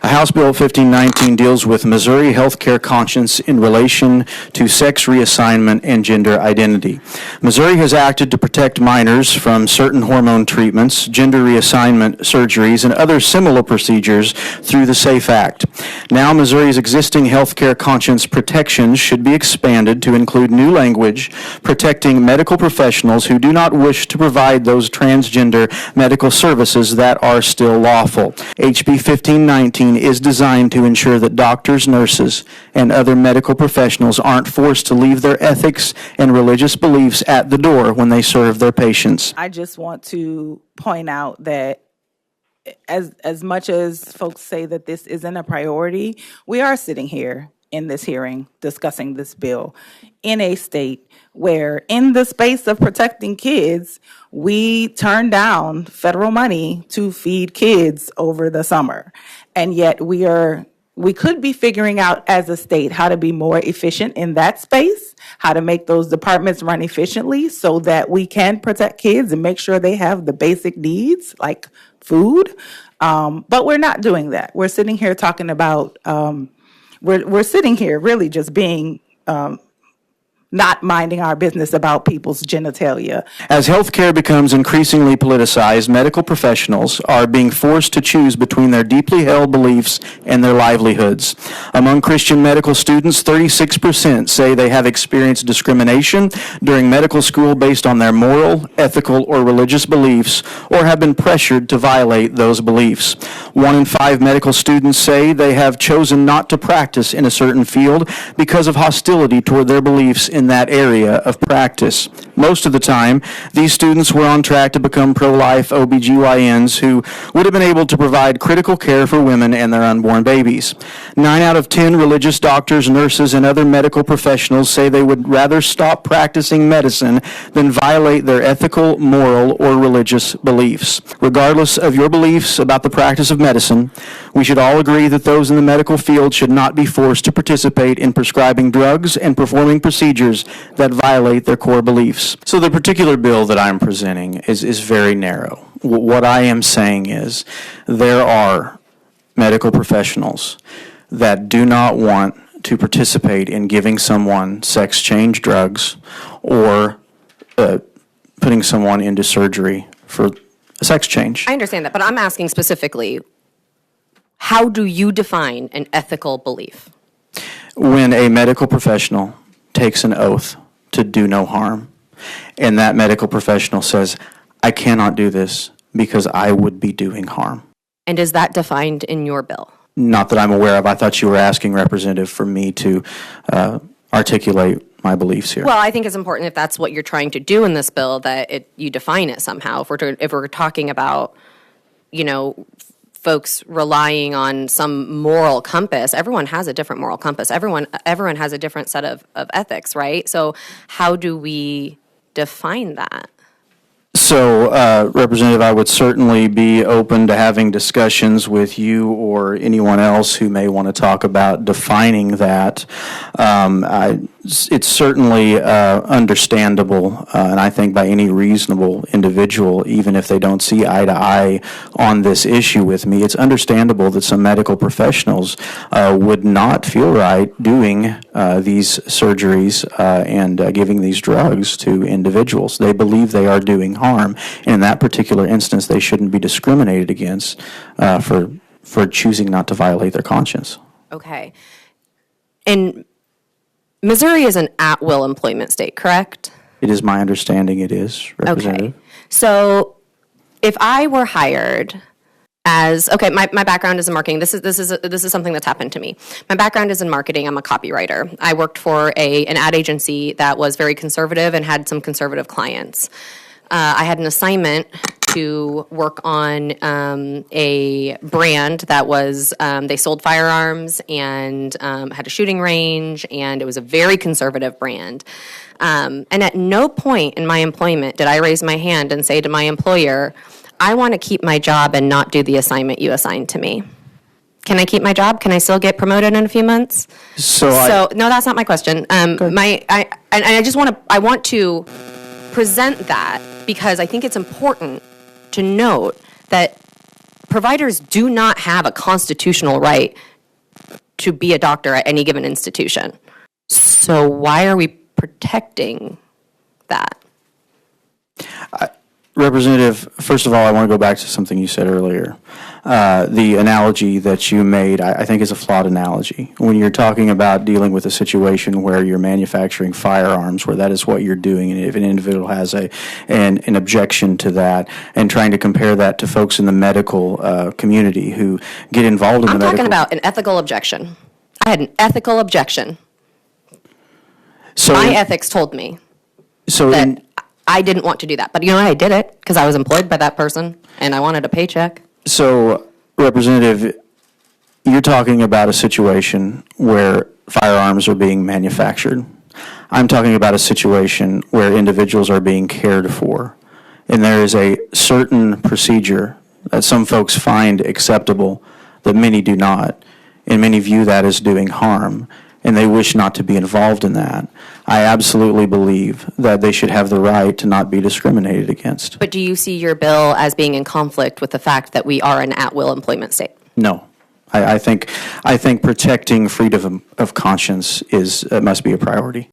House Bill 1519 deals with Missouri healthcare conscience in relation to sex reassignment and gender identity. Missouri has acted to protect minors from certain hormone treatments, gender reassignment surgeries, and other similar procedures through the SAFE Act. Now, Missouri's existing healthcare conscience protections should be expanded to include new language protecting medical professionals who do not wish to provide those transgender medical services that are still lawful. HB 1519 is designed to ensure that doctors, nurses, and other medical professionals aren't forced to leave their ethics and religious beliefs at the door when they serve their patients. I just want to point out that as much as folks say that this isn't a priority, we are sitting here in this hearing discussing this bill in a state where, in the space of protecting kids, we turn down federal money to feed kids over the summer. And yet we could be figuring out as a state how to be more efficient in that space, how to make those departments run efficiently so that we can protect kids and make sure they have the basic needs like food. But we're not doing that. We're sitting here talking about, we're sitting here really just being not minding our business about people's genitalia. As healthcare becomes increasingly politicized, medical professionals are being forced to choose between their deeply held beliefs and their livelihoods. Among Christian medical students, 36% say they have experienced discrimination during medical school based on their moral, ethical, or religious beliefs, or have been pressured to violate those beliefs. 1 in 5 medical students say they have chosen not to practice in a certain field because of hostility toward their beliefs in that area of practice. Most of the time, these students were on track to become pro-life OBGYNs who would have been able to provide critical care for women and their unborn babies. 9 out of 10 religious doctors, nurses, and other medical professionals say they would rather stop practicing medicine than violate their ethical, moral, or religious beliefs. Regardless of your beliefs about the practice of medicine, we should all agree that those in the medical field should not be forced to participate in prescribing drugs and performing procedures that violate their core beliefs. So the particular bill that I'm presenting is very narrow. What I am saying is there are medical professionals that do not want to participate in giving someone sex change drugs or putting someone into surgery for a sex change. I understand that, but I'm asking specifically, how do you define an ethical belief? When a medical professional takes an oath to do no harm, and that medical professional says, I cannot do this because I would be doing harm. And is that defined in your bill? Not that I'm aware of. I thought you were asking, Representative, for me to articulate my beliefs here. Well, I think it's important if that's what you're trying to do in this bill that you define it somehow. If we're talking about, folks relying on some moral compass, everyone has a different moral compass. Everyone has a different set of ethics, right? So how do we define that? So, Representative, I would certainly be open to having discussions with you or anyone else who may want to talk about defining that. It's certainly understandable, and I think by any reasonable individual, even if they don't see eye to eye on this issue with me, it's understandable that some medical professionals would not feel right doing these surgeries and giving these drugs to individuals. They believe they are doing harm. And in that particular instance, they shouldn't be discriminated against for choosing not to violate their conscience. Okay. And Missouri is an at-will employment state, correct? It is my understanding it is, Representative. Okay. So if I were hired as, my background is in marketing. This is something that's happened to me. My background is in marketing. I'm a copywriter. I worked for an ad agency that was very conservative and had some conservative clients. I had an assignment to work on a brand that was, they sold firearms and had a shooting range, and it was a very conservative brand. And at no point in my employment did I raise my hand and say to my employer, I want to keep my job and not do the assignment you assigned to me. Can I keep my job? Can I still get promoted in a few months? No, that's not my question. I want to present that because I think it's important to note that providers do not have a constitutional right to be a doctor at any given institution. So why are we protecting that? Representative, first of all, I want to go back to something you said earlier. The analogy that you made, I think, is a flawed analogy. When you're talking about dealing with a situation where you're manufacturing firearms, where that is what you're doing, and if an individual has an objection to that, and trying to compare that to folks in the medical community who get involved in the medical... I'm talking about an ethical objection. I had an ethical objection. So My ethics told me so that I didn't want to do that. But you know, I did it because I was employed by that person and I wanted a paycheck. So, Representative, you're talking about a situation where firearms are being manufactured. I'm talking about a situation where individuals are being cared for. And there is a certain procedure that some folks find acceptable that many do not. And many view that as doing harm, and they wish not to be involved in that. I absolutely believe that they should have the right to not be discriminated against. But do you see your bill as being in conflict with the fact that we are an at-will employment state? No. I think protecting freedom of conscience must be a priority.